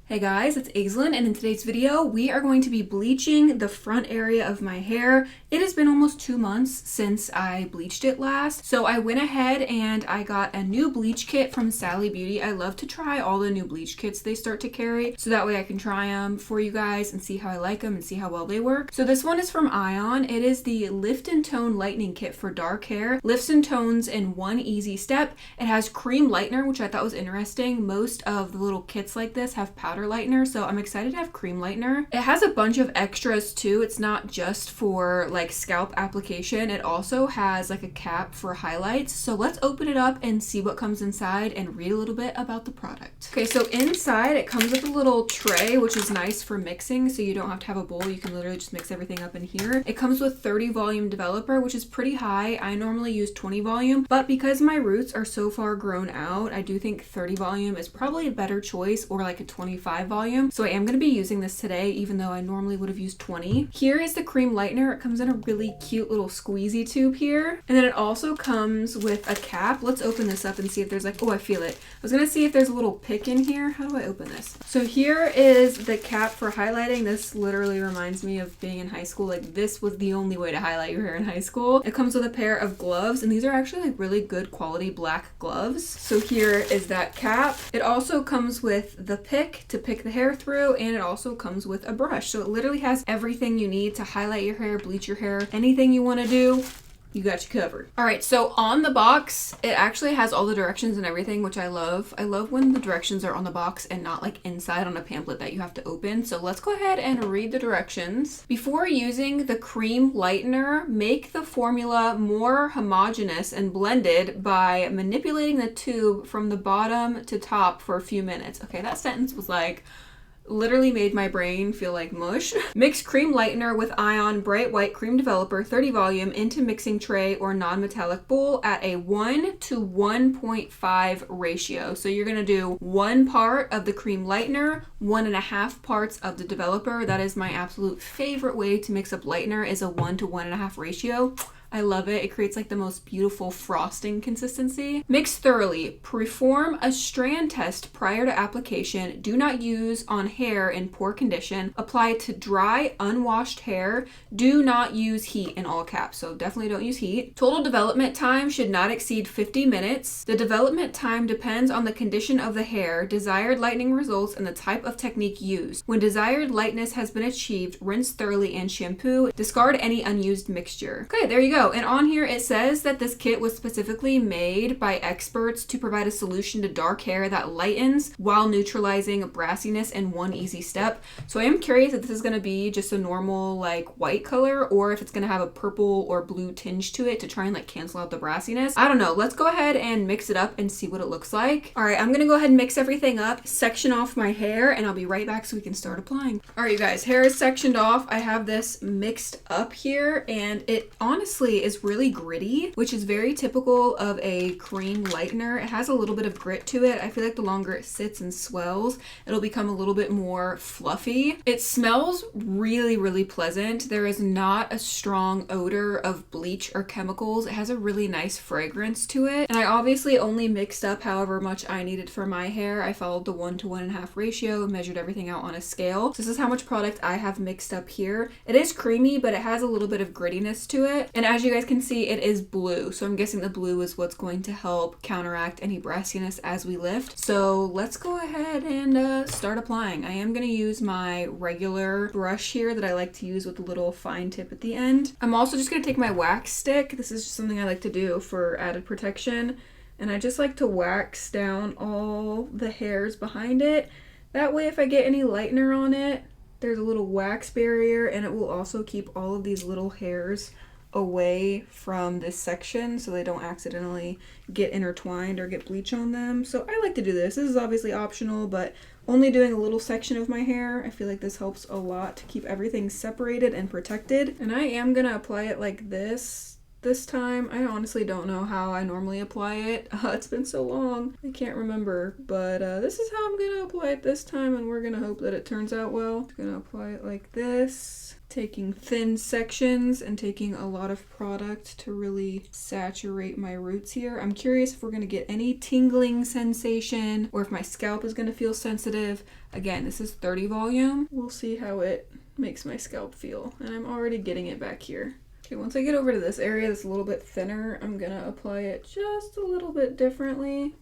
Hey guys, it's Aislinn, and in today's video, we are going to be bleaching the front area of my hair. It has been almost 2 months since I bleached it last, so I went ahead and I got a new bleach kit from Sally Beauty. I love to try all the new bleach kits they start to carry, so that way I can try them for you guys and see how I like them and see how well they work. So this one is from Ion. It is the Lift and Tone Lightening Kit for dark hair. Lifts and tones in one easy step. It has cream lightener, which I thought was interesting. Most of the little kits like this have powder lightener, so I'm excited to have cream lightener. It has a bunch of extras too. It's not just for like scalp application. It also has like a cap for highlights. So let's open it up and see what comes inside and read a little bit about the product. Okay, so inside it comes with a little tray, which is nice for mixing, so you don't have to have a bowl. You can literally just mix everything up in here. It comes with 30 volume developer, which is pretty high. I normally use 20 volume, but because my roots are so far grown out, I do think 30 volume is probably a better choice, or like a 25 volume. So I am going to be using this today, even though I normally would have used 20. Here is the cream lightener. It comes in a really cute little squeezy tube here. And then it also comes with a cap. Let's open this up and see if there's like, oh, I feel it. I was going to see if there's a little pick in here. How do I open this? So here is the cap for highlighting. This literally reminds me of being in high school. Like, this was the only way to highlight your hair in high school. It comes with a pair of gloves, and these are actually like really good quality black gloves. So here is that cap. It also comes with the pick to pick the hair through, and it also comes with a brush. So it literally has everything you need to highlight your hair, bleach your hair, anything you want to do. You got you covered. All right, so on the box, it actually has all the directions and everything, which I love. I love when the directions are on the box and not like inside on a pamphlet that you have to open. So let's go ahead and read the directions. Before using the cream lightener, make the formula more homogeneous and blended by manipulating the tube from the bottom to top for a few minutes. Okay, that sentence was like, literally made my brain feel like mush. Mix cream lightener with Ion bright white cream developer 30 volume into mixing tray or non-metallic bowl at a 1 to 1.5 ratio. So you're gonna do 1 part of the cream lightener, 1.5 parts of the developer. That is my absolute favorite way to mix up lightener, is a 1 to 1.5 ratio. I love it. It creates like the most beautiful frosting consistency. Mix thoroughly. Perform a strand test prior to application. Do not use on hair in poor condition. Apply to dry, unwashed hair. Do not use heat, in all caps. So definitely don't use heat. Total development time should not exceed 50 minutes. The development time depends on the condition of the hair, desired lightening results, and the type of technique used. When desired lightness has been achieved, rinse thoroughly and shampoo. Discard any unused mixture. Okay, there you go. And on here it says that this kit was specifically made by experts to provide a solution to dark hair that lightens while neutralizing brassiness in one easy step. So I am curious if this is going to be just a normal like white color, or if it's going to have a purple or blue tinge to it to try and like cancel out the brassiness. I don't know. Let's go ahead and mix it up and see what it looks like. All right, I'm going to go ahead and mix everything up, section off my hair, and I'll be right back so we can start applying. All right, you guys, hair is sectioned off. I have this mixed up here, and it honestly is really gritty, which is very typical of a cream lightener. It has a little bit of grit to it. I feel like the longer it sits and swells, it'll become a little bit more fluffy. It smells really, really pleasant. There is not a strong odor of bleach or chemicals. It has a really nice fragrance to it. And I obviously only mixed up however much I needed for my hair. I followed the 1 to 1.5 ratio, measured everything out on a scale. So this is how much product I have mixed up here. It is creamy, but it has a little bit of grittiness to it. And as you guys can see, it is blue. So I'm guessing the blue is what's going to help counteract any brassiness as we lift. So let's go ahead and start applying. I am going to use my regular brush here that I like to use with a little fine tip at the end. I'm also just going to take my wax stick. This is just something I like to do for added protection. And I just like to wax down all the hairs behind it. That way, if I get any lightener on it, there's a little wax barrier, and it will also keep all of these little hairs away from this section so they don't accidentally get intertwined or get bleach on them. So I like to do this. This is obviously optional, but only doing a little section of my hair, I feel like this helps a lot to keep everything separated and protected. And I am gonna apply it like this this time. I honestly don't know how I normally apply it. It's been so long, I can't remember, but this is how I'm gonna apply it this time, and we're gonna hope that it turns out well. I'm gonna apply it like this, taking thin sections and taking a lot of product to really saturate my roots here. I'm curious if we're gonna get any tingling sensation or if my scalp is gonna feel sensitive. Again, this is 30 volume. We'll see how it makes my scalp feel, and I'm already getting it back here. Okay, once I get over to this area that's a little bit thinner, I'm gonna apply it just a little bit differently.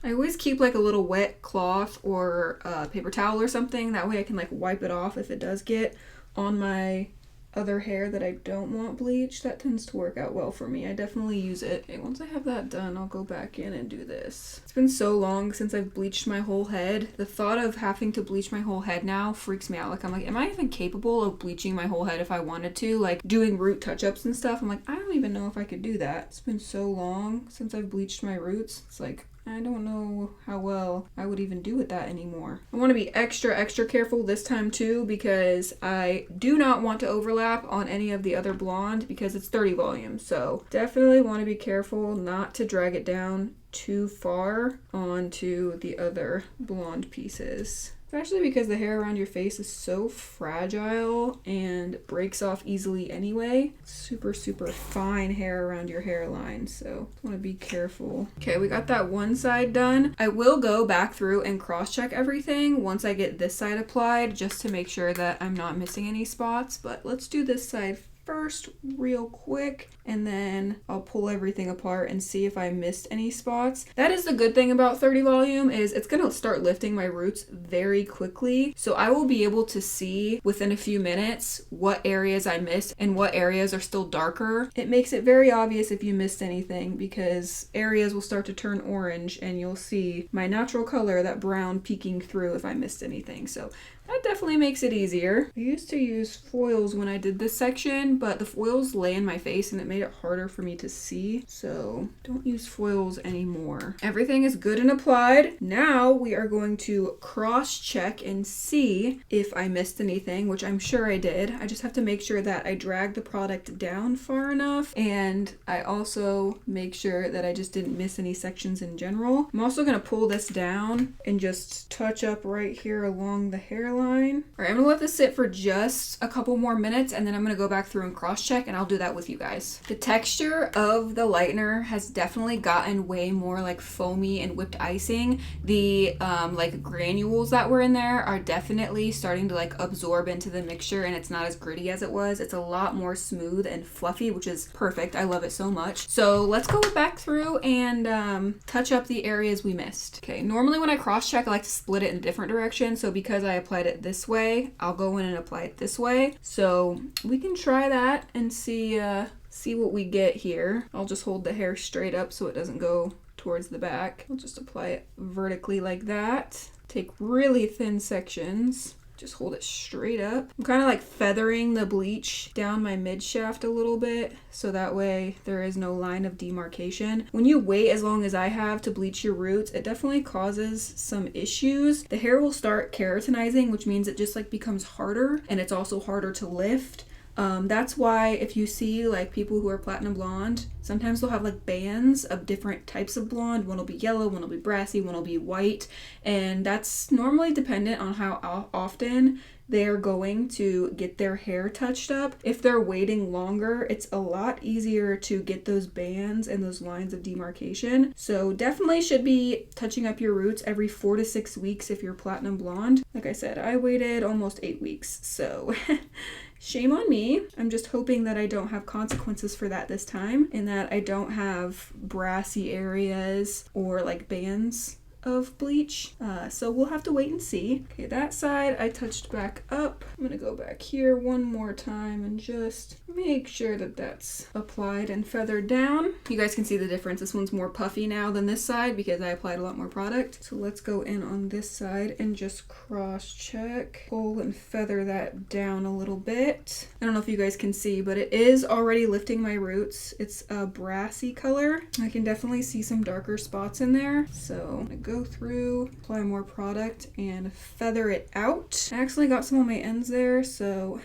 I always keep like a little wet cloth or paper towel or something. That way I can like wipe it off if it does get on my other hair that I don't want bleached. That tends to work out well for me. I definitely use it. Okay, once I have that done, I'll go back in and do this. It's been so long since I've bleached my whole head. The thought of having to bleach my whole head now freaks me out. Like, I'm like, am I even capable of bleaching my whole head if I wanted to? Like, doing root touch-ups and stuff. I'm like, I don't even know if I could do that. It's been so long since I've bleached my roots. It's like, I don't know how well I would even do with that anymore. I want to be extra careful this time too, because I do not want to overlap on any of the other blonde because it's 30 volume. So definitely want to be careful not to drag it down too far onto the other blonde pieces. Especially because the hair around your face is so fragile and breaks off easily anyway. Super fine hair around your hairline, so want to be careful. Okay, we got that one side done. I will go back through and cross-check everything once I get this side applied, just to make sure that I'm not missing any spots. But let's do this side first real quick, and then I'll pull everything apart and see if I missed any spots. That is the good thing about 30 volume, is it's gonna start lifting my roots very quickly, so I will be able to see within a few minutes what areas I missed and what areas are still darker. It makes it very obvious if you missed anything, because areas will start to turn orange and you'll see my natural color, that brown, peeking through if I missed anything. So that definitely makes it easier. I used to use foils when I did this section, but the foils lay in my face and it made it harder for me to see. So don't use foils anymore. Everything is good and applied. Now we are going to cross-check and see if I missed anything, which I'm sure I did. I just have to make sure that I drag the product down far enough, and I also make sure that I just didn't miss any sections in general. I'm also going to pull this down and just touch up right here along the hairline. All right, I'm gonna let this sit for just a couple more minutes, and then I'm gonna go back through and cross-check, and I'll do that with you guys. The texture of the lightener has definitely gotten way more like foamy and whipped icing. The like granules that were in there are definitely starting to like absorb into the mixture, and it's not as gritty as it was. It's a lot more smooth and fluffy, which is perfect. I love it so much. So let's go back through and touch up the areas we missed. Okay, normally when I cross-check, I like to split it in a different direction. So because I applied it this way, I'll go in and apply it this way. So we can try that and see what we get here. I'll just hold the hair straight up so it doesn't go towards the back. I'll just apply it vertically like that. Take really thin sections. Just hold it straight up. I'm kind of like feathering the bleach down my mid shaft a little bit, so that way there is no line of demarcation. When you wait as long as I have to bleach your roots, it definitely causes some issues. The hair will start keratinizing, which means it just like becomes harder, and it's also harder to lift. That's why if you see like people who are platinum blonde, sometimes they'll have like bands of different types of blonde. One will be yellow, one will be brassy, one will be white, and that's normally dependent on how often they're going to get their hair touched up. If they're waiting longer, it's a lot easier to get those bands and those lines of demarcation. So definitely should be touching up your roots every 4 to 6 weeks if you're platinum blonde. Like I said, I waited almost 8 weeks, so shame on me. I'm just hoping that I don't have consequences for that this time, and that I don't have brassy areas or like bands of bleach. So we'll have to wait and see. Okay, that side I touched back up. I'm gonna go back here one more time and just make sure that that's applied and feathered down. You guys can see the difference. This one's more puffy now than this side because I applied a lot more product. So let's go in on this side and just cross check, pull and feather that down a little bit. I don't know if you guys can see, but it is already lifting my roots. It's a brassy color. I can definitely see some darker spots in there. So I'm gonna go through, apply more product, and feather it out. I actually got some on my ends there, so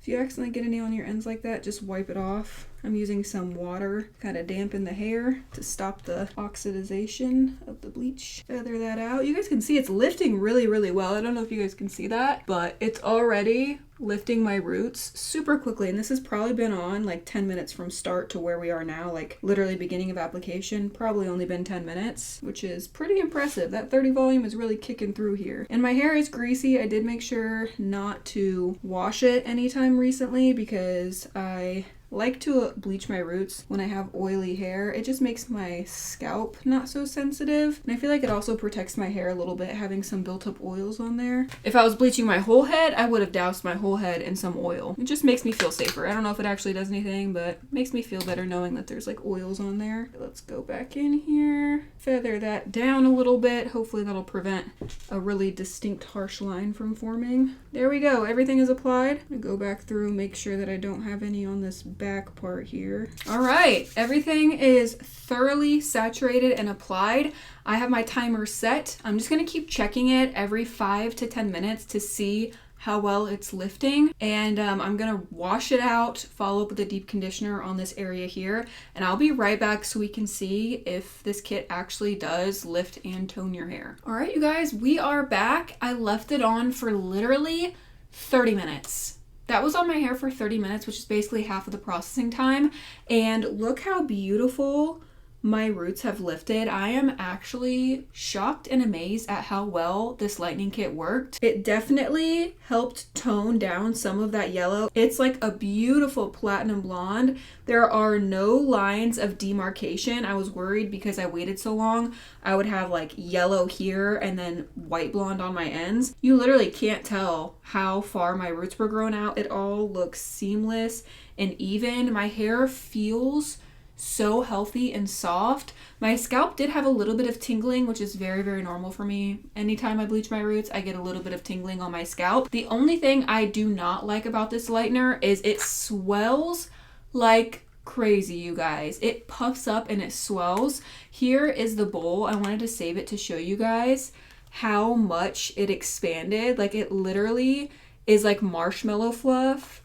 If you accidentally get any on your ends like that, just wipe it off. I'm using some water, kind of dampen the hair to stop the oxidization of the bleach. Feather that out. You guys can see it's lifting really, really well. I don't know if you guys can see that, but it's already lifting my roots super quickly. And this has probably been on like 10 minutes from start to where we are now, like literally beginning of application, probably only been 10 minutes, which is pretty impressive. That 30 volume is really kicking through here. And my hair is greasy. I did make sure not to wash it anytime recently because I like to bleach my roots when I have oily hair. It just makes my scalp not so sensitive. And I feel like it also protects my hair a little bit, having some built up oils on there. If I was bleaching my whole head, I would have doused my whole head in some oil. It just makes me feel safer. I don't know if it actually does anything, but it makes me feel better knowing that there's like oils on there. Let's go back in here, feather that down a little bit. Hopefully that'll prevent a really distinct harsh line from forming. There we go. Everything is applied. I go back through, make sure that I don't have any on this back part here. All right, everything is thoroughly saturated and applied. I have my timer set. I'm just gonna keep checking it every 5 to 10 minutes to see how well it's lifting, and I'm gonna wash it out, follow up with a deep conditioner on this area here, and I'll be right back so we can see if this kit actually does lift and tone your hair. All right, you guys, we are back. I left it on for literally 30 minutes. That was on my hair for 30 minutes, which is basically half of the processing time, and look how beautiful my roots have lifted. I am actually shocked and amazed at how well this lightening kit worked. It definitely helped tone down some of that yellow. It's like a beautiful platinum blonde. There are no lines of demarcation. I was worried because I waited so long. I would have like yellow here and then white blonde on my ends. You literally can't tell how far my roots were grown out. It all looks seamless and even. My hair feels so healthy and soft. My scalp did have a little bit of tingling, which is very, very normal for me. Anytime I bleach my roots, I get a little bit of tingling on my scalp. The only thing I do not like about this lightener is it swells like crazy, you guys. It puffs up and it swells. Here is the bowl. I wanted to save it to show you guys how much it expanded. Like it literally is like marshmallow fluff.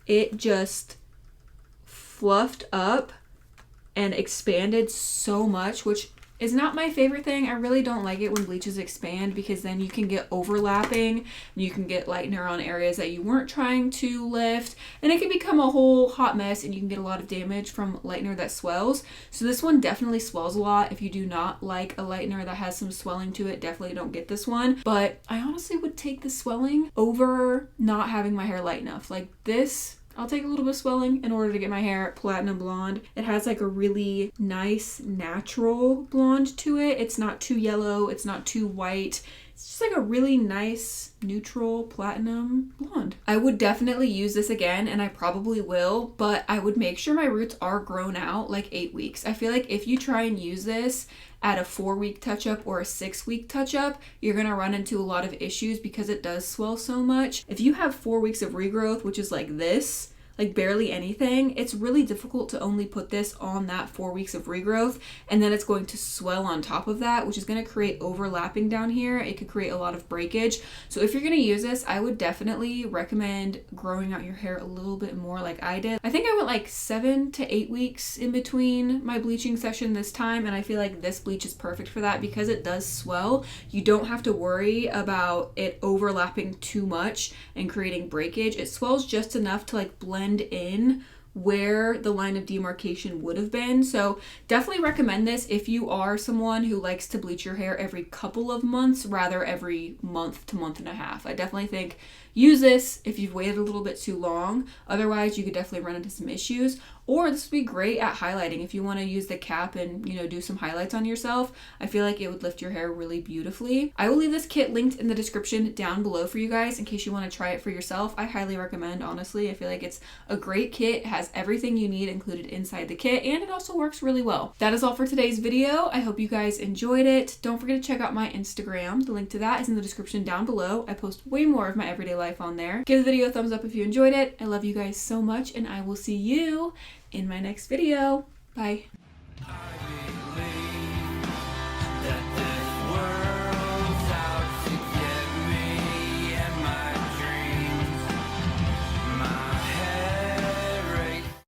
It just fluffed up and expanded so much, which is not my favorite thing. I really don't like it when bleaches expand because then you can get overlapping and you can get lightener on areas that you weren't trying to lift, and it can become a whole hot mess and you can get a lot of damage from lightener that swells. So this one definitely swells a lot. If you do not like a lightener that has some swelling to it, definitely don't get this one. But I honestly would take the swelling over not having my hair light enough. Like this, I'll take a little bit of swelling in order to get my hair platinum blonde. It has like a really nice natural blonde to it. It's not too yellow, it's not too white. It's just like a really nice neutral platinum blonde. I would definitely use this again, and I probably will, but I would make sure my roots are grown out like 8 weeks. I feel like if you try and use this at a 4-week touch-up or a 6-week touch-up, you're gonna run into a lot of issues because it does swell so much. If you have 4 weeks of regrowth, which is like this, like barely anything, it's really difficult to only put this on that 4 weeks of regrowth, and then it's going to swell on top of that, which is going to create overlapping down here. It could create a lot of breakage. So if you're going to use this, I would definitely recommend growing out your hair a little bit more like I did. I think I went like 7 to 8 weeks in between my bleaching session this time, and I feel like this bleach is perfect for that because it does swell. You don't have to worry about it overlapping too much and creating breakage. It swells just enough to like blend in where the line of demarcation would have been. So definitely recommend this if you are someone who likes to bleach your hair every couple of months rather every month to month and a half. I definitely think use this if you've waited a little bit too long. Otherwise, you could definitely run into some issues. Or this would be great at highlighting. If you want to use the cap and, you know, do some highlights on yourself, I feel like it would lift your hair really beautifully. I will leave this kit linked in the description down below for you guys in case you want to try it for yourself. I highly recommend, honestly. I feel like it's a great kit. It has everything you need included inside the kit, and it also works really well. That is all for today's video. I hope you guys enjoyed it. Don't forget to check out my Instagram. The link to that is in the description down below. I post way more of my everyday life on there. Give the video a thumbs up if you enjoyed it. I love you guys so much, and I will see you in my next video. Bye.